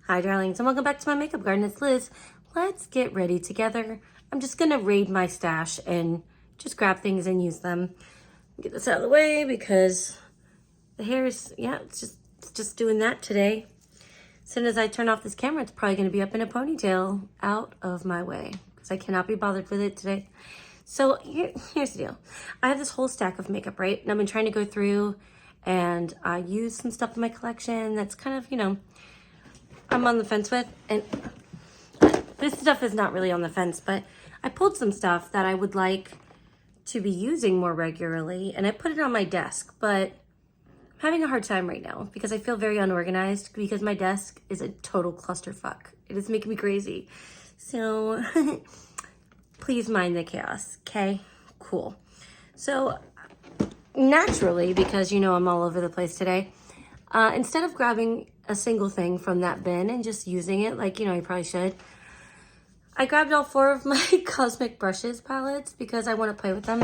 Hi darlings, and welcome back to my makeup garden. It's Liz. Let's get ready together. I'm just gonna raid my stash and just grab things and use them. Get this out of the way because the hair is, yeah, it's just doing that today. As soon as I turn off this camera, it's probably gonna be up in a ponytail out of my way because I cannot be bothered with it today. So here's the deal. I have this whole stack of makeup, right? And I've been trying to go through and use some stuff in my collection that's kind of, you know, I'm on the fence with, and this stuff is not really on the fence, but I pulled some stuff that I would like to be using more regularly, and I put it on my desk, but I'm having a hard time right now because I feel very unorganized because my desk is a total clusterfuck. It is making me crazy. So please mind the chaos, okay? Cool. So naturally, because you know I'm all over the place today, instead of grabbing a single thing from that bin and just using it like, you know, I probably should, I grabbed all 4 of my Cosmic Brushes palettes because I want to play with them.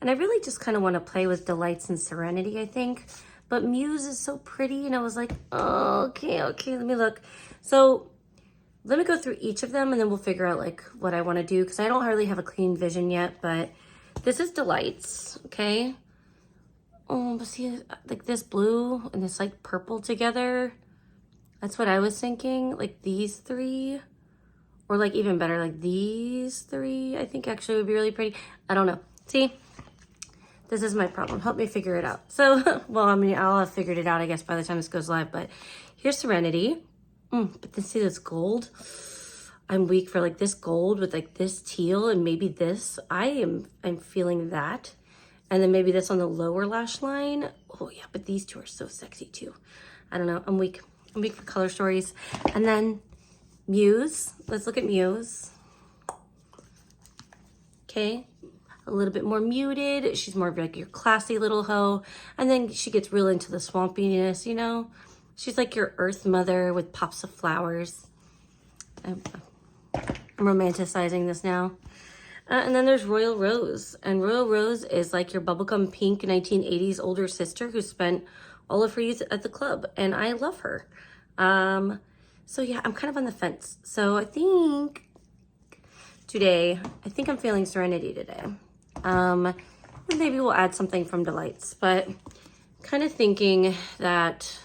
And I really just kind of want to play with Delights and Serenity, I think. But Muse is so pretty, and I was like, oh, okay, let me look. So let me go through each of them, and then we'll figure out like what I want to do, because I don't hardly have a clean vision yet. But this is Delights, okay? Oh, but see, like this blue and this like purple together. That's what I was thinking, like these 3, or like even better, like these 3, I think actually would be really pretty. I don't know. See, this is my problem. Help me figure it out. So, well, I mean, I'll have figured it out, I guess, by the time this goes live, but here's Serenity. But then see this gold? I'm weak for like this gold with like this teal and maybe this. I'm feeling that. And then maybe this on the lower lash line. Oh yeah, but these 2 are so sexy too. I don't know, I'm weak. I'm weak for color stories. And then Muse, let's look at Muse. Okay, a little bit more muted. She's more of like your classy little hoe. And then she gets real into the swampiness, you know? She's like your earth mother with pops of flowers. I'm romanticizing this now. And then there's Royal Rose. And Royal Rose is like your bubblegum pink 1980s older sister who spent all of her youth at the club. And I love her. So yeah, I'm kind of on the fence. So I think today, I'm feeling Serenity today. Maybe we'll add something from Delights, but kind of thinking that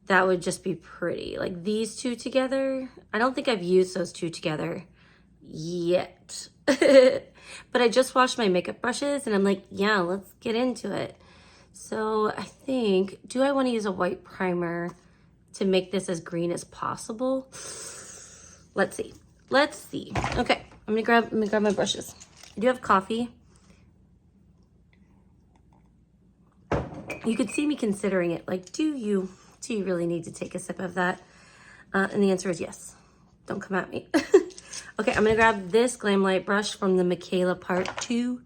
that would just be pretty. Like these 2 together. I don't think I've used those 2 together yet. But I just washed my makeup brushes and I'm like, yeah, let's get into it. So I think, do I want to use a white primer to make this as green as possible? Let's see. Okay, I'm gonna grab my brushes. I do have coffee. You could see me considering it. Like, do you really need to take a sip of that? And the answer is yes. Don't come at me. Okay, I'm gonna grab this Glam Light brush from the Michaela Part 2.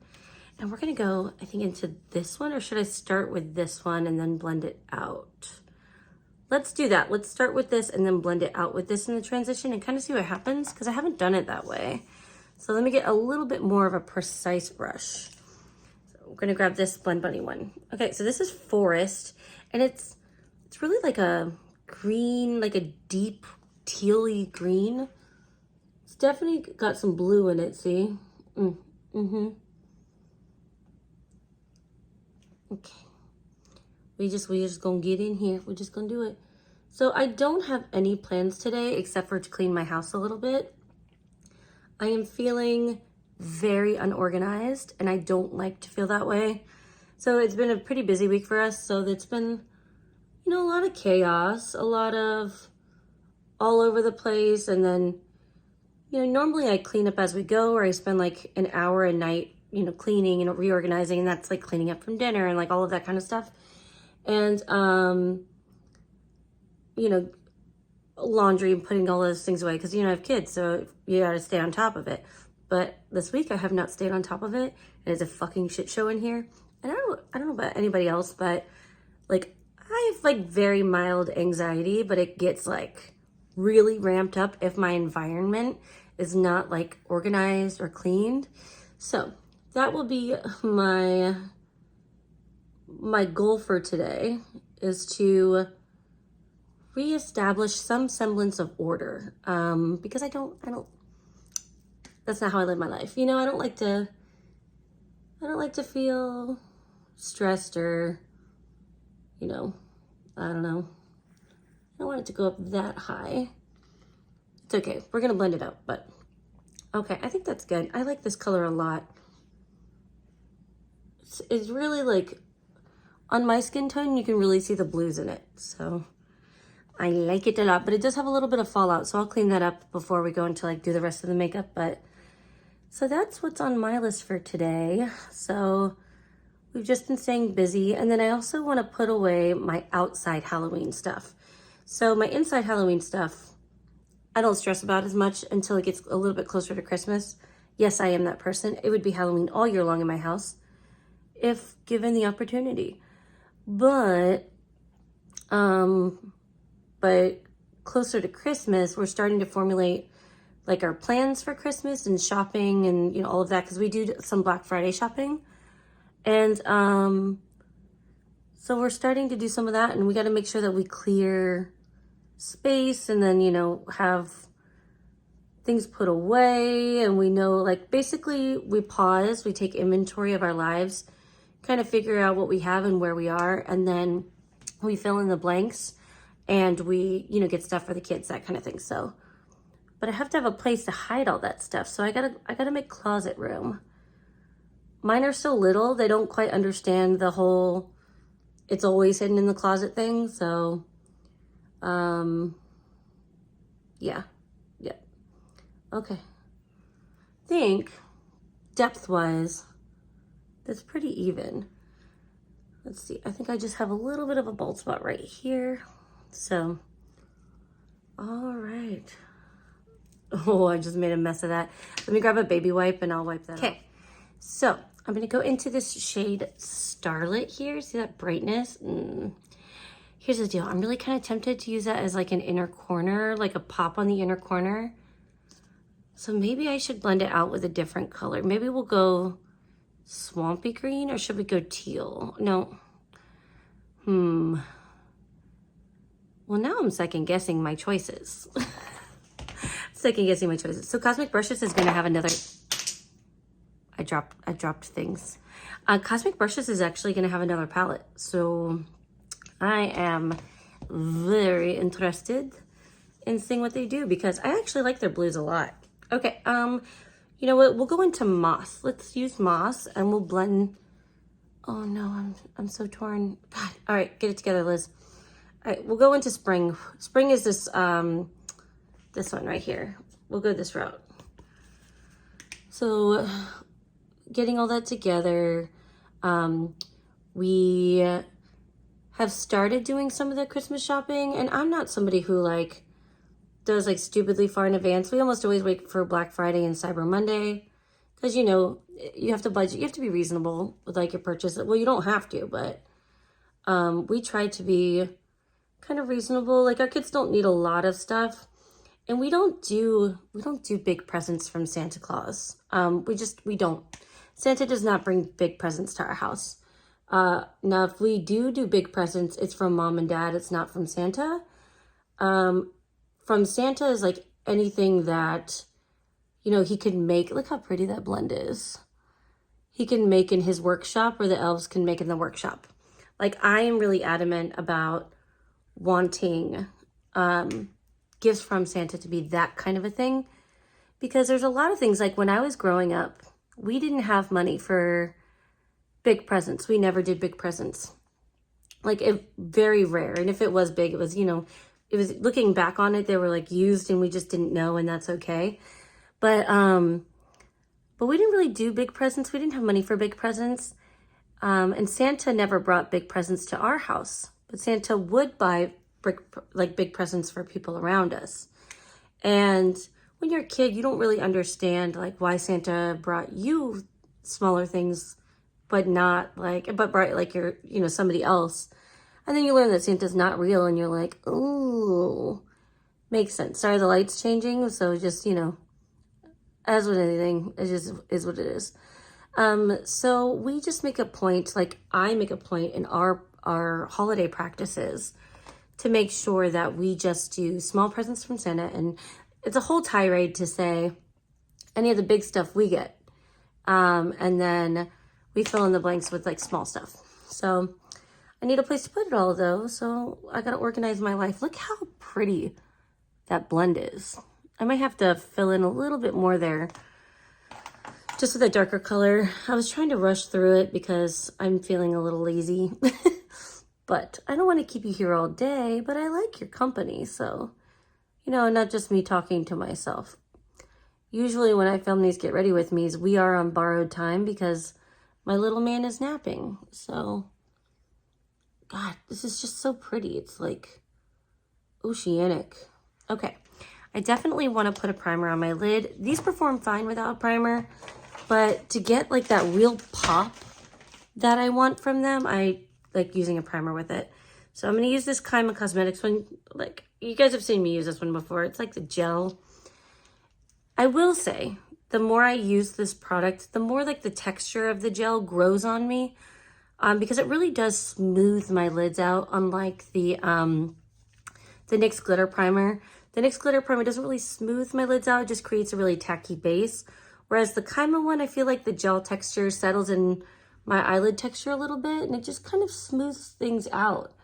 And we're gonna go, I think, into this one, or should I start with this one and then blend it out? Let's do that. Let's start with this and then blend it out with this in the transition and kind of see what happens, because I haven't done it that way. So let me get a little bit more of a precise brush. So we're gonna grab this Blend Bunny one. Okay, so this is Forest, and it's really like a green, like a deep tealy green. It's definitely got some blue in it, see? Okay. We just gonna get in here. We're just gonna do it. So I don't have any plans today except for to clean my house a little bit. I am feeling very unorganized, and I don't like to feel that way. So it's been a pretty busy week for us. So it's been, you know, a lot of chaos, a lot of all over the place. And then, you know, normally I clean up as we go, or I spend like an hour a night, you know, cleaning and reorganizing, and that's like cleaning up from dinner and like all of that kind of stuff. And, you know, laundry and putting all those things away, because, you know, I have kids, so you gotta stay on top of it. But this week I have not stayed on top of it, and it's a fucking shit show in here. And I don't know about anybody else, but like I have like very mild anxiety, but it gets like really ramped up if my environment is not like organized or cleaned. So that will be my goal for today, is to reestablish some semblance of order, because I don't, that's not how I live my life. You know, I don't like to feel stressed or, you know, I don't know. I don't want it to go up that high. It's okay. We're going to blend it out, but okay. I think that's good. I like this color a lot. It's really like, on my skin tone, you can really see the blues in it. So I like it a lot, but it does have a little bit of fallout. So I'll clean that up before we go into like do the rest of the makeup. But so that's what's on my list for today. So we've just been staying busy. And then I also want to put away my outside Halloween stuff. So my inside Halloween stuff, I don't stress about as much until it gets a little bit closer to Christmas. Yes, I am that person. It would be Halloween all year long in my house if given the opportunity. But closer to Christmas, we're starting to formulate like our plans for Christmas and shopping and, you know, all of that, because we do some Black Friday shopping. And so we're starting to do some of that, and we got to make sure that we clear space and then, you know, have things put away. And we know, like, basically we pause, we take inventory of our lives, kind of figure out what we have and where we are, and then we fill in the blanks and we, you know, get stuff for the kids, that kind of thing. So, but I have to have a place to hide all that stuff. So I gotta make closet room. Mine are so little, they don't quite understand the whole, it's always hidden in the closet thing. So, yeah. Okay. I think depth-wise, that's pretty even. Let's see, I think I just have a little bit of a bald spot right here. So, all right. Oh, I just made a mess of that. Let me grab a baby wipe and I'll wipe that off. Okay, so I'm gonna go into this shade Starlit here. See that brightness? Here's the deal. I'm really kind of tempted to use that as like an inner corner, like a pop on the inner corner. So maybe I should blend it out with a different color. Maybe we'll go swampy green, or should we go teal? No. Well, now I'm second guessing my choices. So Cosmic Brushes is going to have another, I dropped things. Cosmic Brushes is actually going to have another palette. So I am very interested in seeing what they do, because I actually like their blues a lot. Okay, you know what? We'll go into Moss. Let's use Moss and we'll blend. Oh no, I'm so torn. God. All right, get it together, Liz. All right, we'll go into Spring. Spring is this this one right here. We'll go this route. So getting all that together, we have started doing some of the Christmas shopping, and I'm not somebody who like does like stupidly far in advance. We almost always wait for Black Friday and Cyber Monday, because, you know, you have to budget, you have to be reasonable with like your purchase. Well, you don't have to, but we try to be kind of reasonable. Like, our kids don't need a lot of stuff, and we don't do big presents from Santa Claus. We don't. Santa does not bring big presents to our house. Now, if we do big presents, it's from Mom and Dad. It's not from Santa. From Santa is like anything that, you know, he can make. Look how pretty that blend is. He can make in his workshop, or the elves can make in the workshop. Like, I am really adamant about wanting gifts from Santa to be that kind of a thing, because there's a lot of things, like when I was growing up, we didn't have money for big presents. We never did big presents. Like, very rare. And if it was big, it was, you know, it was, looking back on it, they were like used and we just didn't know, and that's okay. But we didn't really do big presents. We didn't have money for big presents. And Santa never brought big presents to our house, but Santa would buy big presents for people around us. And when you're a kid, you don't really understand like why Santa brought you smaller things, but brought like your, you know, somebody else. And then you learn that Santa's not real, and you're like, ooh, makes sense. Sorry, the light's changing. So just, you know, as with anything, it just is what it is. So we just make a point, like I make a point in our holiday practices to make sure that we just do small presents from Santa, and it's a whole tirade to say any of the big stuff we get. And then we fill in the blanks with like small stuff. So I need a place to put it all though. So I gotta organize my life. Look how pretty that blend is. I might have to fill in a little bit more there just with a darker color. I was trying to rush through it because I'm feeling a little lazy. But I don't want to keep you here all day, but I like your company. So, you know, not just me talking to myself. Usually when I film these Get Ready With Me's, we are on borrowed time because my little man is napping. So, God, this is just so pretty. It's like oceanic. Okay, I definitely want to put a primer on my lid. These perform fine without a primer, but to get like that real pop that I want from them, I like using a primer with it. So I'm going to use this Kaima Cosmetics one. Like, you guys have seen me use this one before. It's like the gel. I will say, the more I use this product, the more like the texture of the gel grows on me, because it really does smooth my lids out, unlike the NYX Glitter Primer. The NYX Glitter Primer doesn't really smooth my lids out, it just creates a really tacky base. Whereas the Kaima one, I feel like the gel texture settles in my eyelid texture a little bit, and it just kind of smooths things out,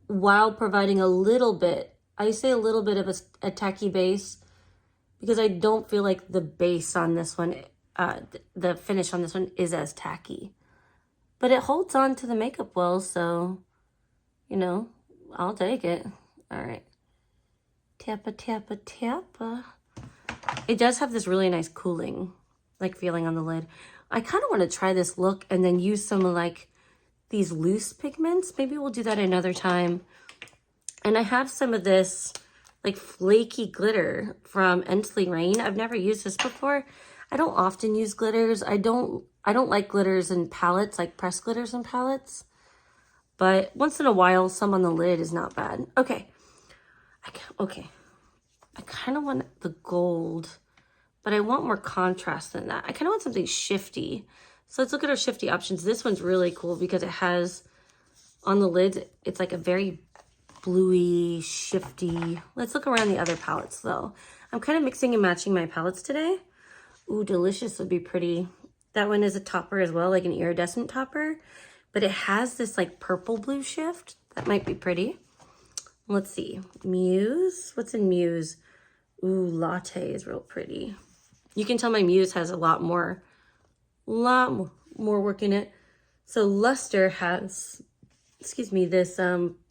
while providing a little bit, I say a little bit of a tacky base, because I don't feel like the base on this one, the finish on this one is as tacky. But it holds on to the makeup well, so, you know, I'll take it. All right. Tappa, tappa, tappa. It does have this really nice cooling, like, feeling on the lid. I kind of want to try this look and then use some of, like, these loose pigments. Maybe we'll do that another time. And I have some of this like flaky glitter from Endlessly Rain. I've never used this before. I don't often use glitters. I don't like glitters in palettes, like pressed glitters in palettes. But once in a while, some on the lid is not bad. Okay. I kind of want the gold, but I want more contrast than that. I kind of want something shifty. So let's look at our shifty options. This one's really cool because it has on the lid, it's like a very bluey, shifty. Let's look around the other palettes though. I'm kind of mixing and matching my palettes today. Ooh, Delicious would be pretty. That one is a topper as well, like an iridescent topper, but it has this like purple blue shift. That might be pretty. Let's see, Muse. What's in Muse? Ooh, Latte is real pretty. You can tell my Muse has a lot more work in it. So Luster has, excuse me, this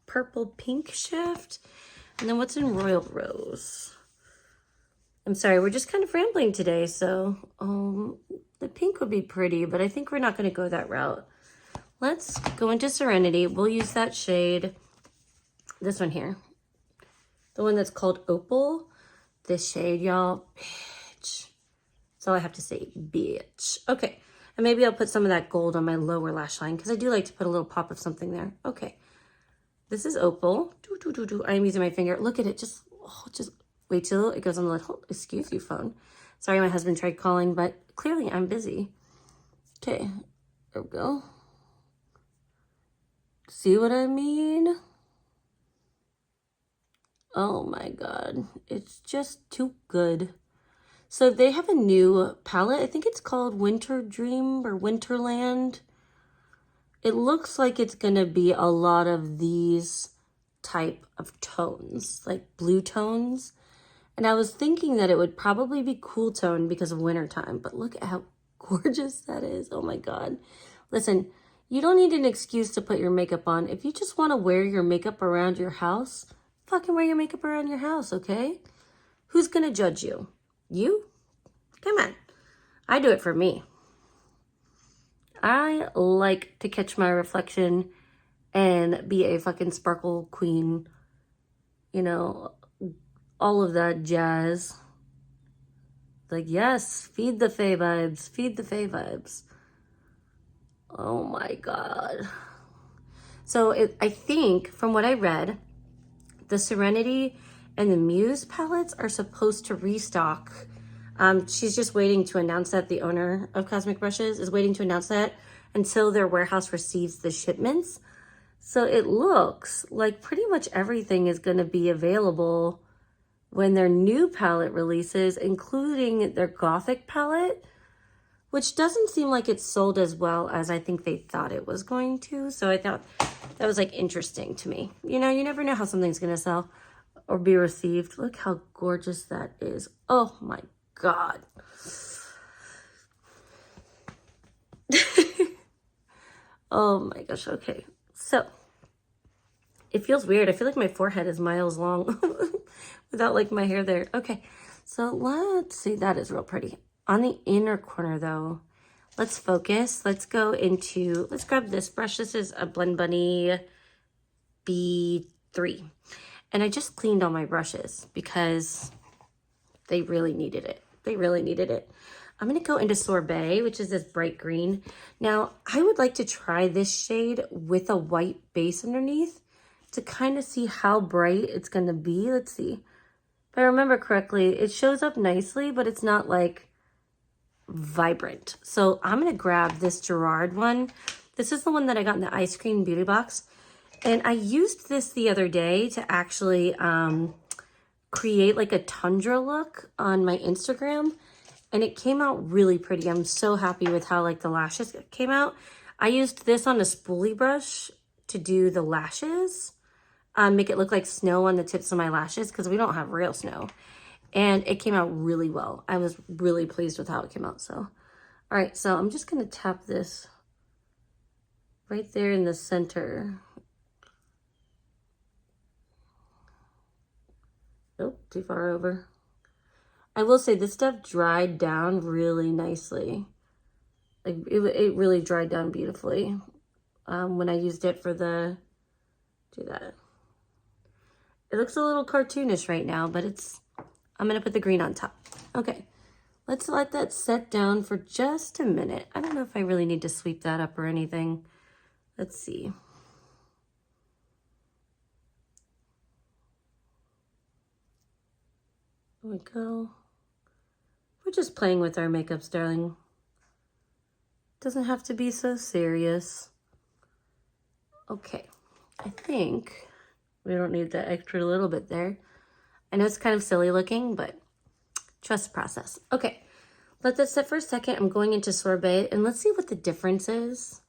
purple pink shift. And then what's in Royal Rose? I'm sorry, we're just kind of rambling today, so the pink would be pretty, but I think we're not going to go that route. Let's go into Serenity. We'll use that shade, this one here, the one that's called Opal. This shade, y'all, bitch. That's all I have to say, bitch. Okay, and maybe I'll put some of that gold on my lower lash line because I do like to put a little pop of something there. Okay. This is Opal. I am using my finger. Look at it. Just wait till it goes on the lid. Oh, excuse you, phone. Sorry, my husband tried calling, but clearly I'm busy. Okay, there we go. See what I mean? Oh my God. It's just too good. So they have a new palette. I think it's called Winter Dream or Winterland. It looks like it's going to be a lot of these type of tones, like blue tones. And I was thinking that it would probably be cool tone because of wintertime, but look at how gorgeous that is. Oh my God. Listen, you don't need an excuse to put your makeup on. If you just want to wear your makeup around your house, fucking wear your makeup around your house, okay? Who's going to judge you? You? Come on. I do it for me. I like to catch my reflection and be a fucking sparkle queen. You know, all of that jazz. Like, yes, feed the fae vibes. Feed the fae vibes. Oh my God. So I think, from what I read, the Serenity and the Muse palettes are supposed to restock. She's just waiting to announce that. The owner of Cosmic Brushes is waiting to announce that until their warehouse receives the shipments. So it looks like pretty much everything is going to be available when their new palette releases, including their Gothic palette, which doesn't seem like it's sold as well as I think they thought it was going to. So I thought that was like interesting to me. You know, you never know how something's going to sell or be received. Look how gorgeous that is. Oh my God. Oh my gosh. Okay. So it feels weird. I feel like my forehead is miles long without like my hair there. Okay. So let's see. That is real pretty. On the inner corner though, let's focus. Let's go into, let's grab this brush. This is a Blend Bunny B3. And I just cleaned all my brushes because they really needed it. They really needed it. I'm going to go into Sorbet, which is this bright green. Now, I would like to try this shade with a white base underneath to kind of see how bright it's going to be. Let's see. If I remember correctly, it shows up nicely, but it's not like vibrant. So I'm going to grab this Gerard one. This is the one that I got in the ice cream beauty box. And I used this the other day to actually create like a tundra look on my Instagram. And it came out really pretty. I'm so happy with how like the lashes came out. I used this on a spoolie brush to do the lashes. Make it look like snow on the tips of my lashes because we don't have real snow. And it came out really well. I was really pleased with how it came out. So, all right. So I'm just going to tap this right there in the center. Oh, too far over. I will say this stuff dried down really nicely. Like it really dried down beautifully when I used it for the, do that. It looks a little cartoonish right now, but I'm going to put the green on top. Okay, let's let that set down for just a minute. I don't know if I really need to sweep that up or anything. Let's see. There we go. We're just playing with our makeups, darling. Doesn't have to be so serious. Okay, I think we don't need that extra little bit there. I know it's kind of silly looking, but trust the process. Okay, let that sit for a second. I'm going into Sorbet, and let's see what the difference is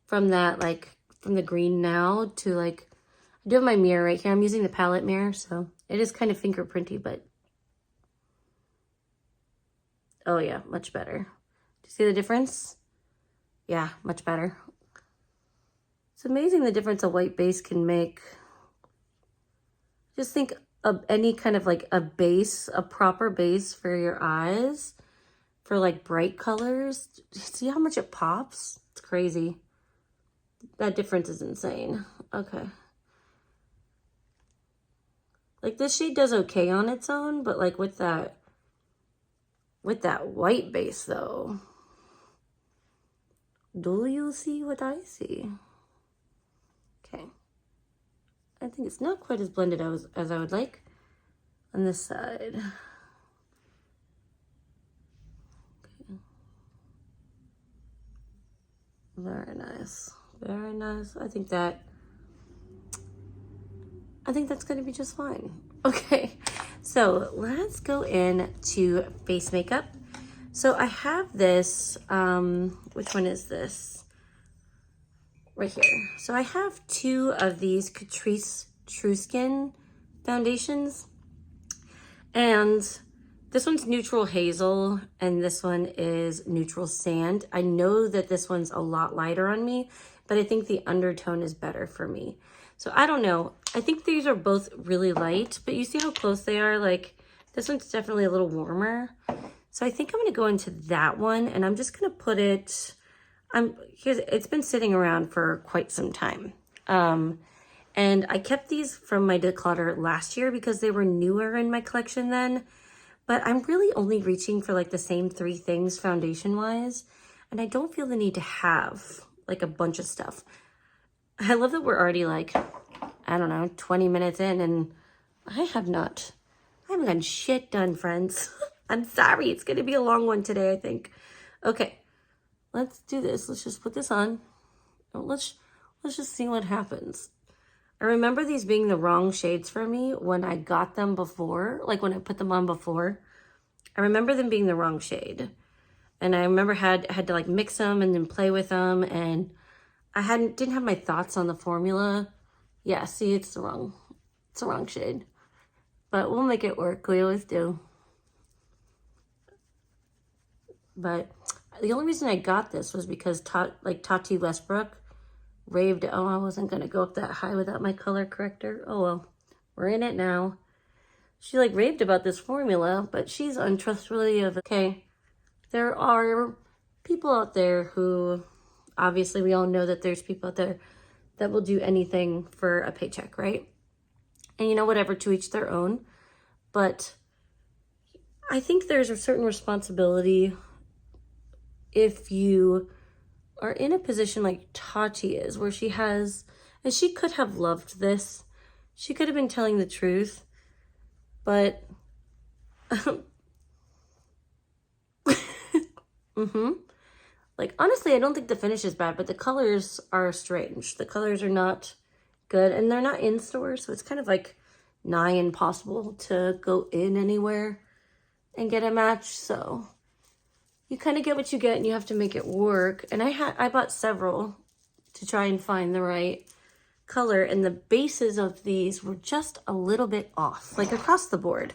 from that, like, from the green now to, like, I do have my mirror right here. I'm using the palette mirror, so it is kind of fingerprinty, but oh yeah, much better. Do you see the difference? Yeah, much better. It's amazing the difference a white base can make. Just think of any kind of like a base, a proper base for your eyes, for like bright colors. See how much it pops? It's crazy. That difference is insane. Okay. Like this shade does okay on its own, but like with that white base though, do you see what I see? Okay. I think it's not quite as blended as I would like on this side. Okay. Very nice. Very nice. I think that's going to be just fine. Okay. So let's go into face makeup. So I have this, which one is this? Right here. So I have two of these Catrice True Skin foundations. And this one's Neutral Hazel and this one is Neutral Sand. I know that this one's a lot lighter on me, but I think the undertone is better for me. So I don't know. I think these are both really light, but you see how close they are? Like this one's definitely a little warmer. So I think I'm going to go into that one and I'm just going to put it, it's been sitting around for quite some time. And I kept these from my declutter last year because they were newer in my collection then. But I'm really only reaching for like the same three things foundation wise. And I don't feel the need to have like a bunch of stuff. I love that we're already like, I don't know, 20 minutes in and I haven't gotten shit done, friends. I'm sorry, it's gonna be a long one today, I think. Okay, let's do this. Let's just put this on. Oh, let's Let's just see what happens. I remember these being the wrong shades for me when I got them before, like when I put them on before. I remember them being the wrong shade. And I remember had to like mix them and then play with them, and I didn't have my thoughts on the formula. Yeah, see, it's the wrong shade. But we'll make it work. We always do. But the only reason I got this was because Tati Westbrook raved. Oh, I wasn't gonna go up that high without my color corrector. Oh well, we're in it now. She like raved about this formula, but she's untrustworthy of. Okay, there are people out there who, obviously we all know that there's people out there that will do anything for a paycheck, right? And you know, whatever, to each their own. But I think there's a certain responsibility if you are in a position like Tati is, where she has, and she could have loved this. She could have been telling the truth, but like, honestly, I don't think the finish is bad, but the colors are strange. The colors are not good, and they're not in stores, so it's kind of like nigh impossible to go in anywhere and get a match. So you kind of get what you get, and you have to make it work. And I bought several to try and find the right color, and the bases of these were just a little bit off, like across the board.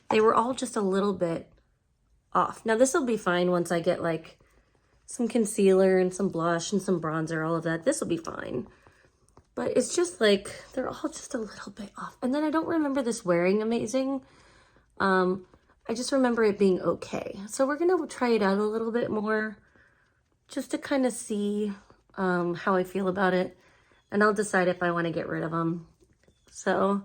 They were all just a little bit off. Now this will be fine once I get like some concealer and some blush and some bronzer, all of that. This will be fine. But it's just like, they're all just a little bit off. And then I don't remember this wearing amazing. I just remember it being okay. So we're gonna try it out a little bit more just to kind of see how I feel about it. And I'll decide if I want to get rid of them. So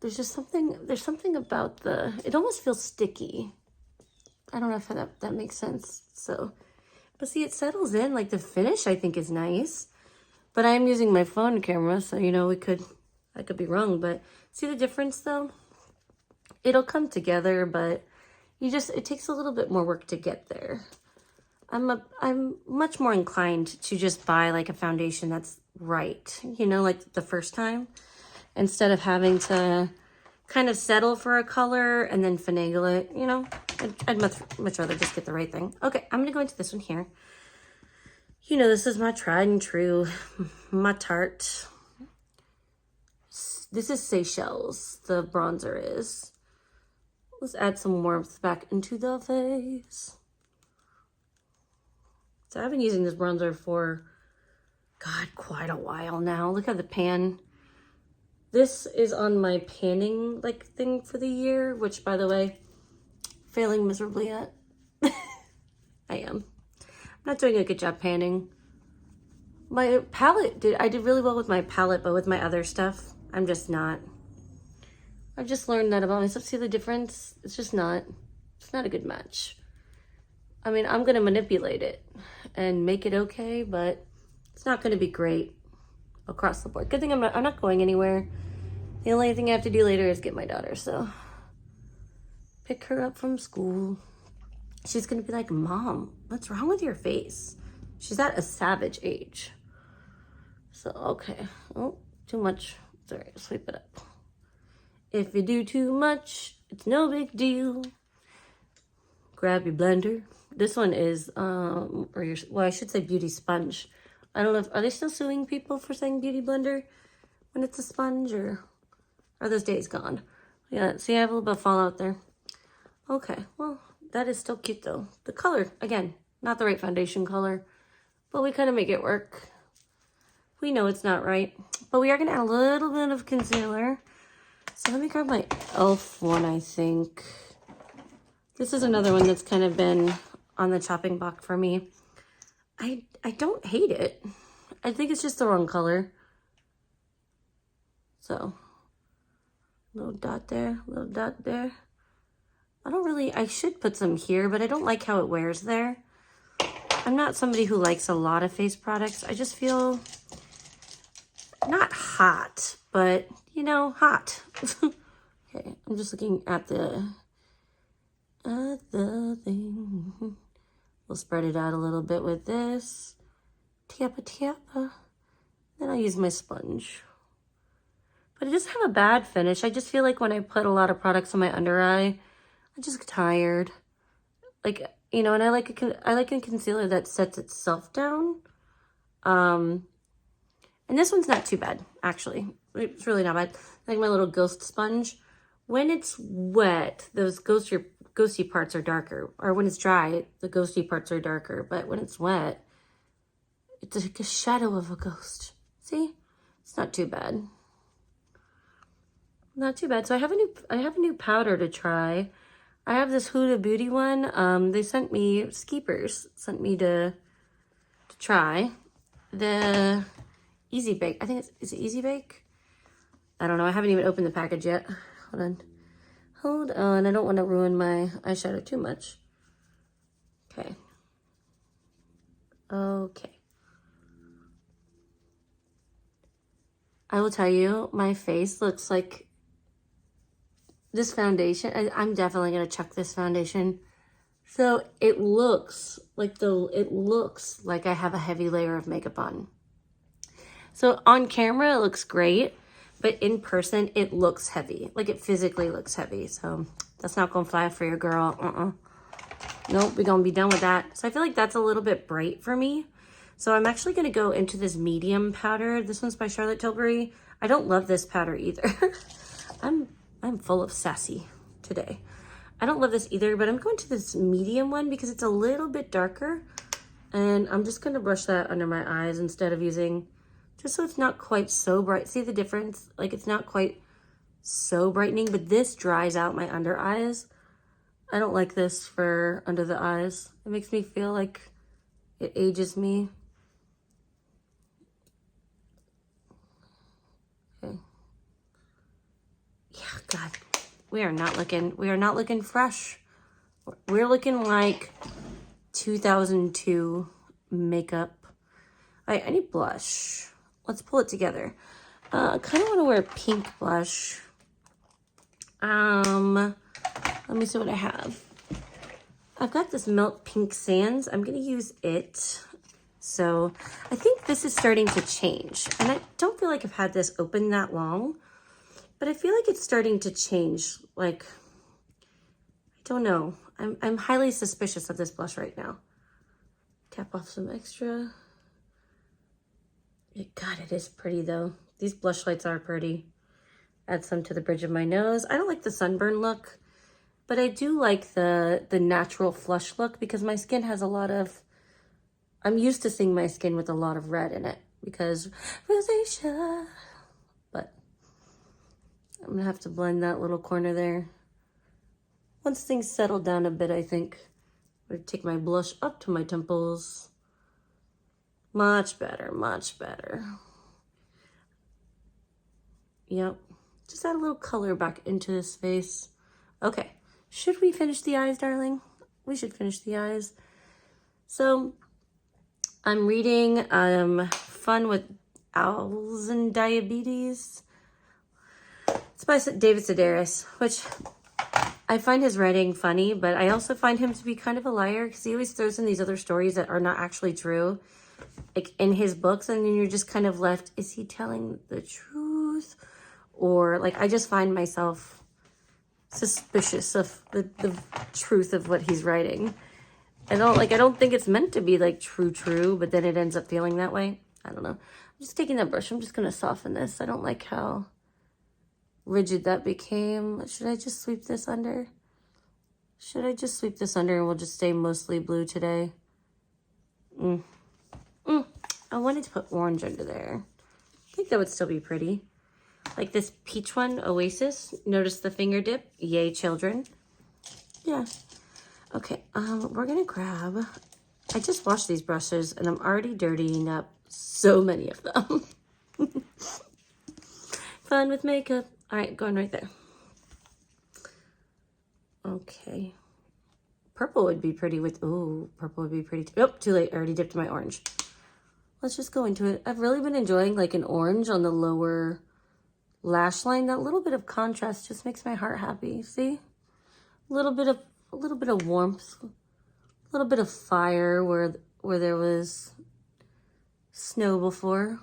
there's something about it almost feels sticky. I don't know if that makes sense. So, but see, it settles in. Like the finish, I think, is nice. But I am using my phone camera, so you know, I could be wrong. But see the difference though? It'll come together, but it takes a little bit more work to get there. I'm much more inclined to just buy like a foundation that's right, you know, like the first time, instead of having to kind of settle for a color and then finagle it, you know. I'd much rather just get the right thing. Okay, I'm gonna go into this one here. You know, this is my tried and true, my Tarte. This is Seychelles, the bronzer is. Let's add some warmth back into the face. So I've been using this bronzer for, God, quite a while now. Look at the pan. This is on my panning like thing for the year, which, by the way, failing miserably at. I am. I'm not doing a good job panning. My palette I did really well with my palette, but with my other stuff, I'm just not. I've just learned that about myself. See the difference? It's not a good match. I mean, I'm gonna manipulate it and make it okay, but it's not gonna be great across the board. Good thing I'm not going anywhere. The only thing I have to do later is get my daughter, so pick her up from school. She's gonna be like, Mom, what's wrong with your face? She's at a savage age. So, okay. Oh, too much. Sorry, sweep it up. If you do too much, it's no big deal. Grab your blender. This one is, well, I should say beauty sponge. I don't know are they still suing people for saying beauty blender when it's a sponge, or are those days gone? Yeah, see, I have a little bit of fallout there. Okay, well, that is still cute though. The color, again, not the right foundation color, but we kind of make it work. We know it's not right, but we are gonna add a little bit of concealer. So let me grab my e.l.f. one, I think. This is another one that's kind of been on the chopping block for me. I don't hate it. I think it's just the wrong color. So, little dot there, little dot there. I should put some here, but I don't like how it wears there. I'm not somebody who likes a lot of face products. I just feel not hot, but you know, hot. Okay, I'm just looking at the thing. We'll spread it out a little bit with this. Tappa, tappa. Then I'll use my sponge. But it doesn't have a bad finish. I just feel like when I put a lot of products on my under eye, I just get tired. Like, you know, and I like a concealer that sets itself down. And this one's not too bad, actually. It's really not bad. Like my little ghost sponge. When it's wet, those ghosty parts are darker. Or when it's dry, the ghosty parts are darker. But when it's wet, it's like a shadow of a ghost. See? It's not too bad. Not too bad. So I have a new powder to try. I have this Huda Beauty one. They sent me, Skeepers sent me to try the Easy Bake. I think is it Easy Bake? I don't know. I haven't even opened the package yet. Hold on. I don't want to ruin my eyeshadow too much. Okay. Okay. I will tell you, my face looks like this foundation. I'm definitely going to chuck this foundation. So it looks like I have a heavy layer of makeup on. So on camera, it looks great, but in person, it looks heavy. Like it physically looks heavy. So that's not going to fly for your girl. Nope, we're going to be done with that. So I feel like that's a little bit bright for me. So I'm actually going to go into this medium powder. This one's by Charlotte Tilbury. I don't love this powder either. I'm full of sassy today. I don't love this either, but I'm going to this medium one because it's a little bit darker. And I'm just going to brush that under my eyes instead of using, just so it's not quite so bright. See the difference? Like it's not quite so brightening, but this dries out my under eyes. I don't like this for under the eyes. It makes me feel like it ages me. Okay. Yeah, God. We are not looking fresh. We're looking like 2002 makeup. All right, I need blush. Let's pull it together. I kind of want to wear a pink blush. Let me see what I have. I've got this Melt Pink Sands. I'm going to use it. So I think this is starting to change. And I don't feel like I've had this open that long. But I feel like it's starting to change. Like, I don't know. I'm highly suspicious of this blush right now. Tap off some extra. God, it is pretty though. These blush lights are pretty. Add some to the bridge of my nose. I don't like the sunburn look, but I do like the natural flush look because my skin has a lot of, I'm used to seeing my skin with a lot of red in it because rosacea. But I'm gonna have to blend that little corner there. Once things settle down a bit, I think I'm gonna take my blush up to my temples. Much better, much better. Yep, just add a little color back into this face. Okay, should we finish the eyes, darling? We should finish the eyes. So I'm reading Fun with Owls and Diabetes. It's by David Sedaris, which I find his writing funny, but I also find him to be kind of a liar because he always throws in these other stories that are not actually true, like in his books, and then you're just kind of left, is he telling the truth? Or like, I just find myself suspicious of the truth of what he's writing. I don't think it's meant to be like true, but then it ends up feeling that way. I don't know. I'm just taking that brush. I'm just going to soften this. I don't like how rigid that became. Should I just sweep this under? Should I just sweep this under and we'll just stay mostly blue today? I wanted to put orange under there. I think that would still be pretty. Like this peach one, Oasis. Notice the finger dip. Yay, children. Yeah. Okay, we're gonna grab, I just washed these brushes and I'm already dirtying up so many of them. Fun with makeup. All right, going right there. Okay. Purple would be pretty with, ooh, purple would be pretty. Nope, too late. I already dipped my orange. Let's just go into it. I've really been enjoying like an orange on the lower lash line. That little bit of contrast just makes my heart happy. See? A little bit of warmth, a little bit of fire where there was snow before.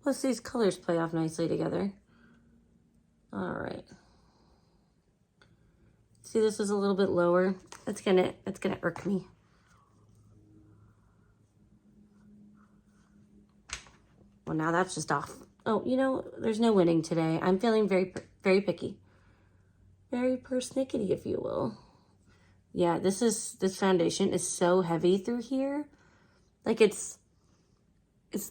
Plus these colors play off nicely together. All right. See, this is a little bit lower. That's gonna irk me. Well, now that's just off. Oh, you know, there's no winning today. I'm feeling very, very picky. Very persnickety, if you will. Yeah, this foundation is so heavy through here. Like it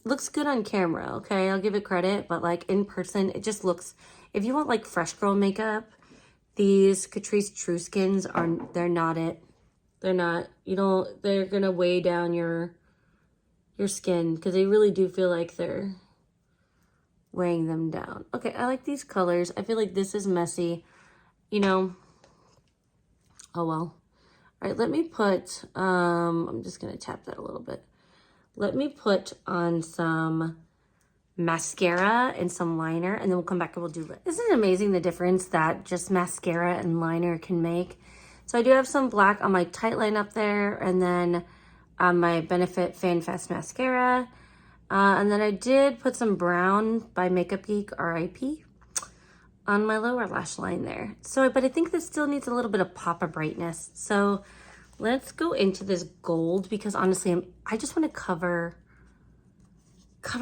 looks good on camera, okay? I'll give it credit, but like in person, it just looks, if you want like fresh girl makeup, these Catrice True Skins they're not it. They're not, they're gonna weigh down your skin because they really do feel like they're weighing them down. Okay, I like these colors. I feel like this is messy, oh well. All right, let me put, I'm just gonna tap that a little bit. Let me put on some mascara and some liner, and then we'll come back and we'll do it. Isn't it amazing the difference that just mascara and liner can make? So I do have some black on my tightline up there, and then on my Benefit Fan Fast mascara. And then I did put some brown by MakeupGeek, RIP, on my lower lash line there. So, but I think this still needs a little bit of pop of brightness. So let's go into this gold, because honestly, I just want to cover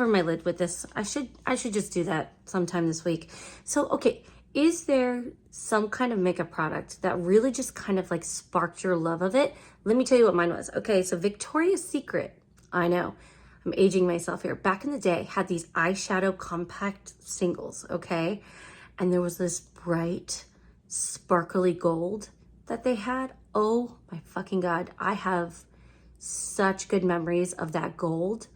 my lid with this. I should just do that sometime this week. So, okay, is there some kind of makeup product that really just kind of like sparked your love of it? Let me tell you what mine was. Okay, so Victoria's Secret, I know, I'm aging myself here. Back in the day, had these eyeshadow compact singles, okay? And there was this bright, sparkly gold that they had. Oh my fucking God. I have such good memories of that gold.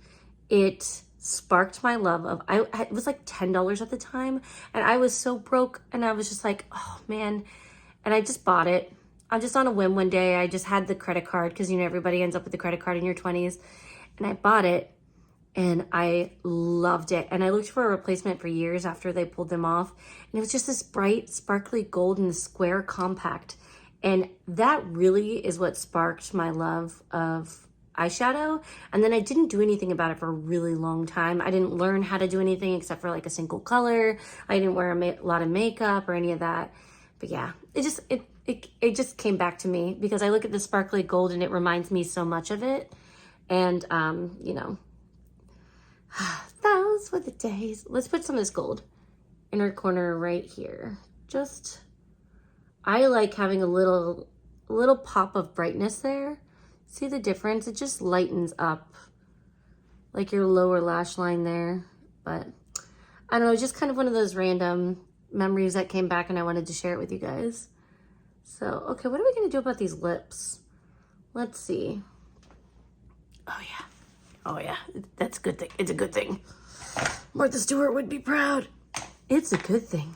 It sparked my love of, it was like $10 at the time. And I was so broke, and I was just like, oh man. And I just bought it. I'm just on a whim one day. I just had the credit card, because everybody ends up with the credit card in your 20s. And I bought it, and I loved it. And I looked for a replacement for years after they pulled them off. And it was just this bright, sparkly gold in the square compact. And that really is what sparked my love of eyeshadow. And then I didn't do anything about it for a really long time. I didn't learn how to do anything except for like a single color. I didn't wear a lot of makeup or any of that. But yeah, it just came back to me because I look at the sparkly gold and it reminds me so much of it. And, those were the days. Let's put some of this gold inner corner right here. I like having a little pop of brightness there. See the difference? It just lightens up like your lower lash line there. But I don't know, just kind of one of those random memories that came back, and I wanted to share it with you guys. So, okay, what are we gonna do about these lips? Let's see. Oh yeah, that's a good thing. It's a good thing. Martha Stewart would be proud. It's a good thing.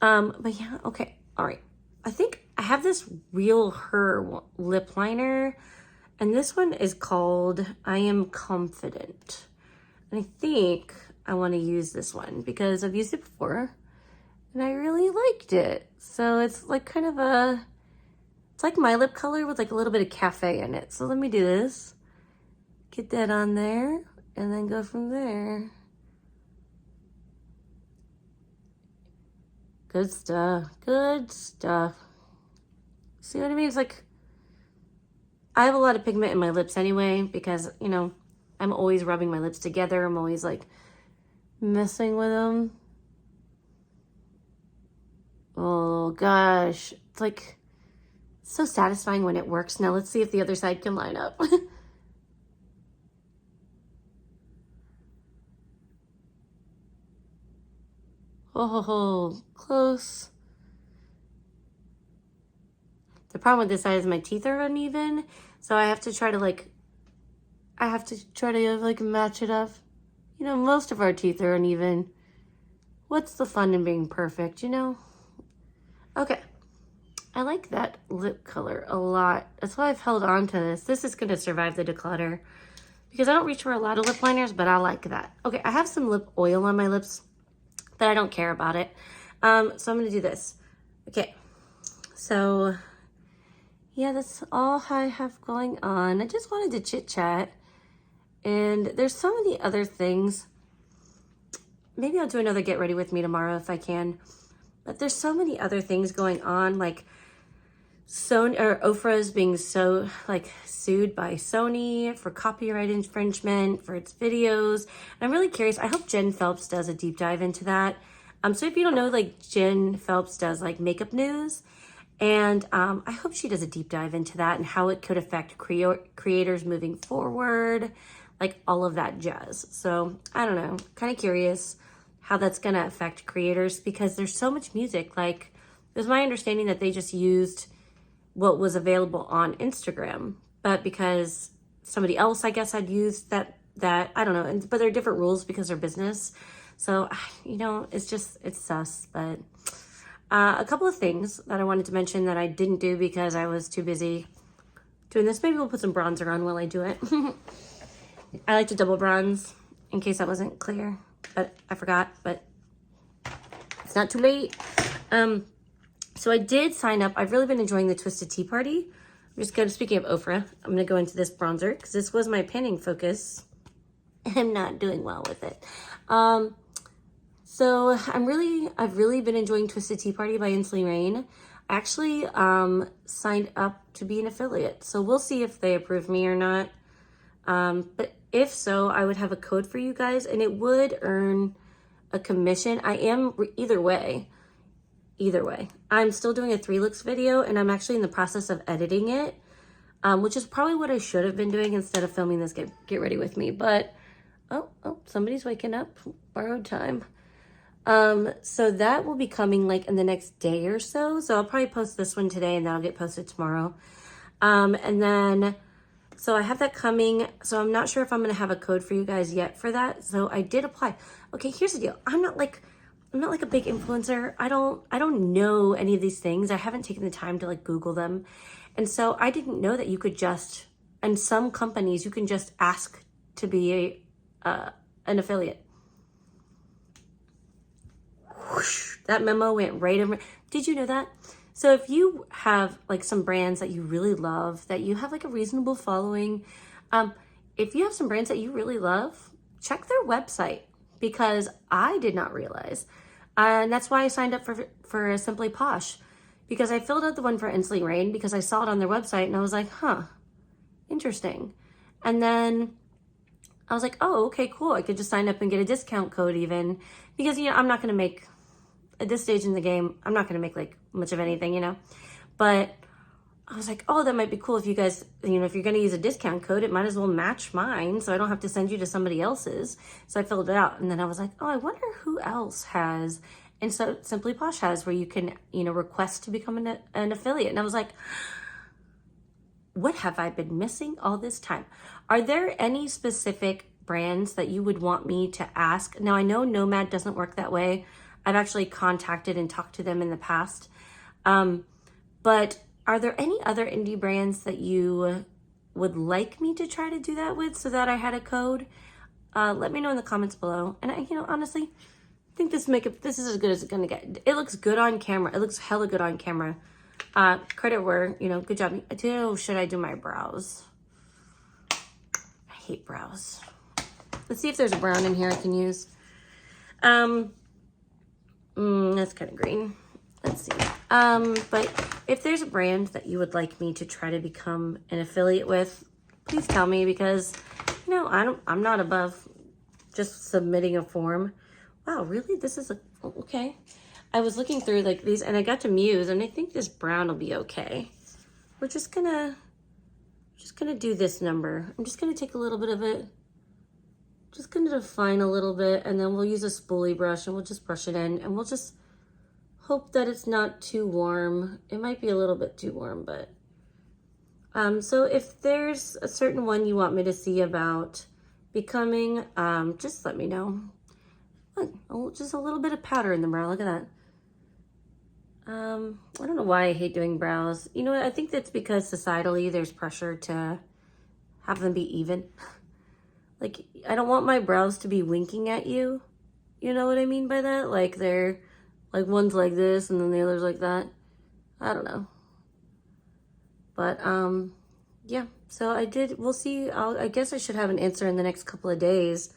But yeah, okay, all right. I think I have this Real Her lip liner, and this one is called I Am Confident. And I think I want to use this one because I've used it before, and I really liked it. So it's like kind of it's like my lip color with like a little bit of cafe in it. So let me do this. Get that on there, and then go from there. Good stuff, good stuff. See what I mean? It's like, I have a lot of pigment in my lips anyway, because, I'm always rubbing my lips together. I'm always like messing with them. Oh gosh, it's like so satisfying when it works. Now let's see if the other side can line up. Oh, close. The problem with this side is my teeth are uneven, so I have to try to match it up. Most of our teeth are uneven. What's the fun in being perfect, Okay, I like that lip color a lot. That's why I've held on to this. This is gonna survive the declutter because I don't reach for a lot of lip liners, but I like that. Okay, I have some lip oil on my lips, but I don't care about it. So I'm gonna do this. Okay, so yeah, that's all I have going on. I just wanted to chit chat, and there's so many other things maybe I'll do another get ready with me tomorrow if I can. But there's so many other things going on, like Sony or Ofra is being so like sued by Sony for copyright infringement for its videos. And I'm really curious. I hope Jen Phelps does a deep dive into that. So if you don't know, like Jen Phelps does like makeup news, and I hope she does a deep dive into that and how it could affect creators moving forward, like all of that jazz. So I don't know, kind of curious how that's gonna affect creators because there's so much music. Like it was my understanding that they just used what was available on Instagram, but because somebody else, I guess, had used that I don't know, but there are different rules because they're business. So, you know, it's sus, but a couple of things that I wanted to mention that I didn't do because I was too busy doing this. Maybe we'll put some bronzer on while I do it. I like to double bronze in case that wasn't clear, but I forgot, but it's not too late. So I did sign up. I've really been enjoying the Twisted Tea Party. I'm just going to, speaking of Ofra, I'm going to go into this bronzer because this was my panning focus. I'm not doing well with it. So I've really been enjoying Twisted Tea Party by Inslee Rain. I actually signed up to be an affiliate. So we'll see if they approve me or not. But if so, I would have a code for you guys and it would earn a commission. I am either way. I'm still doing a 3 looks video and I'm actually in the process of editing it, which is probably what I should have been doing instead of filming this get ready with me. But oh, somebody's waking up. Borrowed time. So that will be coming like in the next day or so. So I'll probably post this one today and that'll get posted tomorrow. And then, so I have that coming. So I'm not sure if I'm going to have a code for you guys yet for that. So I did apply. Okay, here's the deal. I'm not like a big influencer. I don't know any of these things. I haven't taken the time to like Google them. And so I didn't know that you could just, and some companies, you can just ask to be an affiliate. Whoosh, that memo went right over. Did you know that? So if you have like some brands that you really love, that you have like a reasonable following, if you have some brands that you really love, check their website because I did not realize. And that's why I signed up for Simply Posh because I filled out the one for Inslee Rain because I saw it on their website and I was like, huh, interesting. And then I was like, oh, okay, cool. I could just sign up and get a discount code even because, you know, I'm not going to make, at this stage in the game, I'm not going to make like much of anything, you know, but I was like, oh, that might be cool if you guys, you know, if you're going to use a discount code, it might as well match mine so I don't have to send you to somebody else's. So I filled it out and then I was like, oh, I wonder who else has. And so Simply Posh has where you can, you know, request to become an affiliate. And I was like, what have I been missing all this time? Are there any specific brands that you would want me to ask? Now, I know Nomad doesn't work that way. I've actually contacted and talked to them in the past. But are there any other indie brands that you would like me to try to do that with so that I had a code? Let me know in the comments below. And I, you know, honestly, I think this makeup, this is as good as it's gonna get. It looks good on camera. It looks hella good on camera. Credit where, you know, good job. Should I do my brows? I hate brows. Let's see if there's a brown in here I can use. That's kind of green. Let's see. But if there's a brand that you would like me to try to become an affiliate with, please tell me because, you know, I'm not above just submitting a form. Wow, really? This is okay. I was looking through like these and I got to Muse and I think this brown will be okay. We're just gonna do this number. I'm just gonna take a little bit of it. Just gonna define a little bit and then we'll use a spoolie brush and we'll just brush it in and we'll just hope that it's not too warm. It might be a little bit too warm, but so if there's a certain one you want me to see about becoming, just let me know. Look, oh, just a little bit of powder in the brow. Look at that. I don't know why I hate doing brows. You know what? I think that's because societally there's pressure to have them be even. Like, I don't want my brows to be winking at you. You know what I mean by that? Like they're, like one's like this and then the other's like that. I don't know. But, yeah. So we'll see. I guess I should have an answer in the next couple of days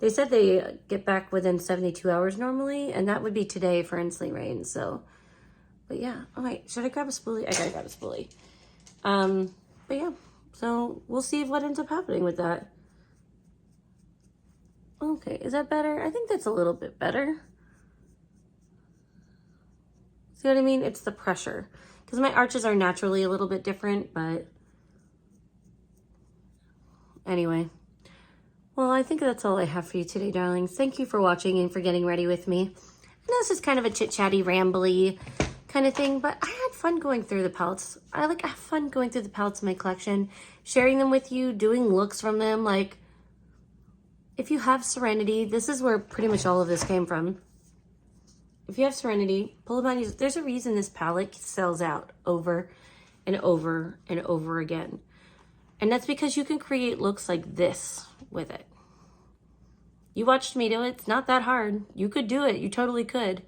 They said they get back within 72 hours normally, and that would be today for Inslee Rain. So, but yeah. Oh wait, should I grab a spoolie? I gotta grab a spoolie. But yeah, so we'll see what ends up happening with that. Okay, is that better? I think that's a little bit better. See what I mean? It's the pressure. Because my arches are naturally a little bit different, but anyway. Well, I think that's all I have for you today, darlings. Thank you for watching and for getting ready with me. I know this is kind of a chit-chatty, rambly kind of thing, but I had fun going through the palettes. I have fun going through the palettes in my collection, sharing them with you, doing looks from them. Like, if you have Serenity, this is where pretty much all of this came from. If you have Serenity, pull them out. There's a reason this palette sells out over and over and over again. And that's because you can create looks like this with it. You watched me do it. It's not that hard. You could do it. You totally could.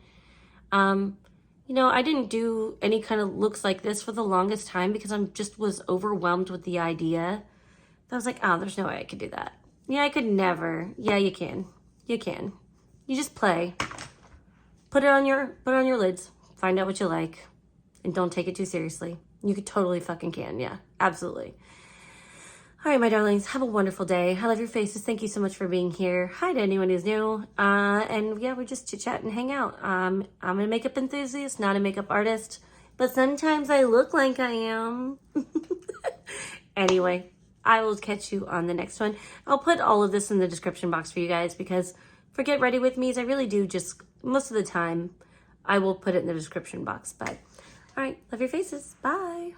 You know, I didn't do any kind of looks like this for the longest time because I just was overwhelmed with the idea. I was like, oh, there's no way I could do that. Yeah, I could never. Yeah, you can. You can. You just play. Put it on your lids. Find out what you like. And don't take it too seriously. You could totally fucking can. Yeah, absolutely. All right, my darlings, have a wonderful day. I love your faces. Thank you so much for being here. Hi to anyone who's new. And yeah, we just chit-chat and hang out. I'm a makeup enthusiast, not a makeup artist, but sometimes I look like I am. Anyway, I will catch you on the next one. I'll put all of this in the description box for you guys because for Get Ready With Me's, I really do just, most of the time, I will put it in the description box. But all right, love your faces. Bye.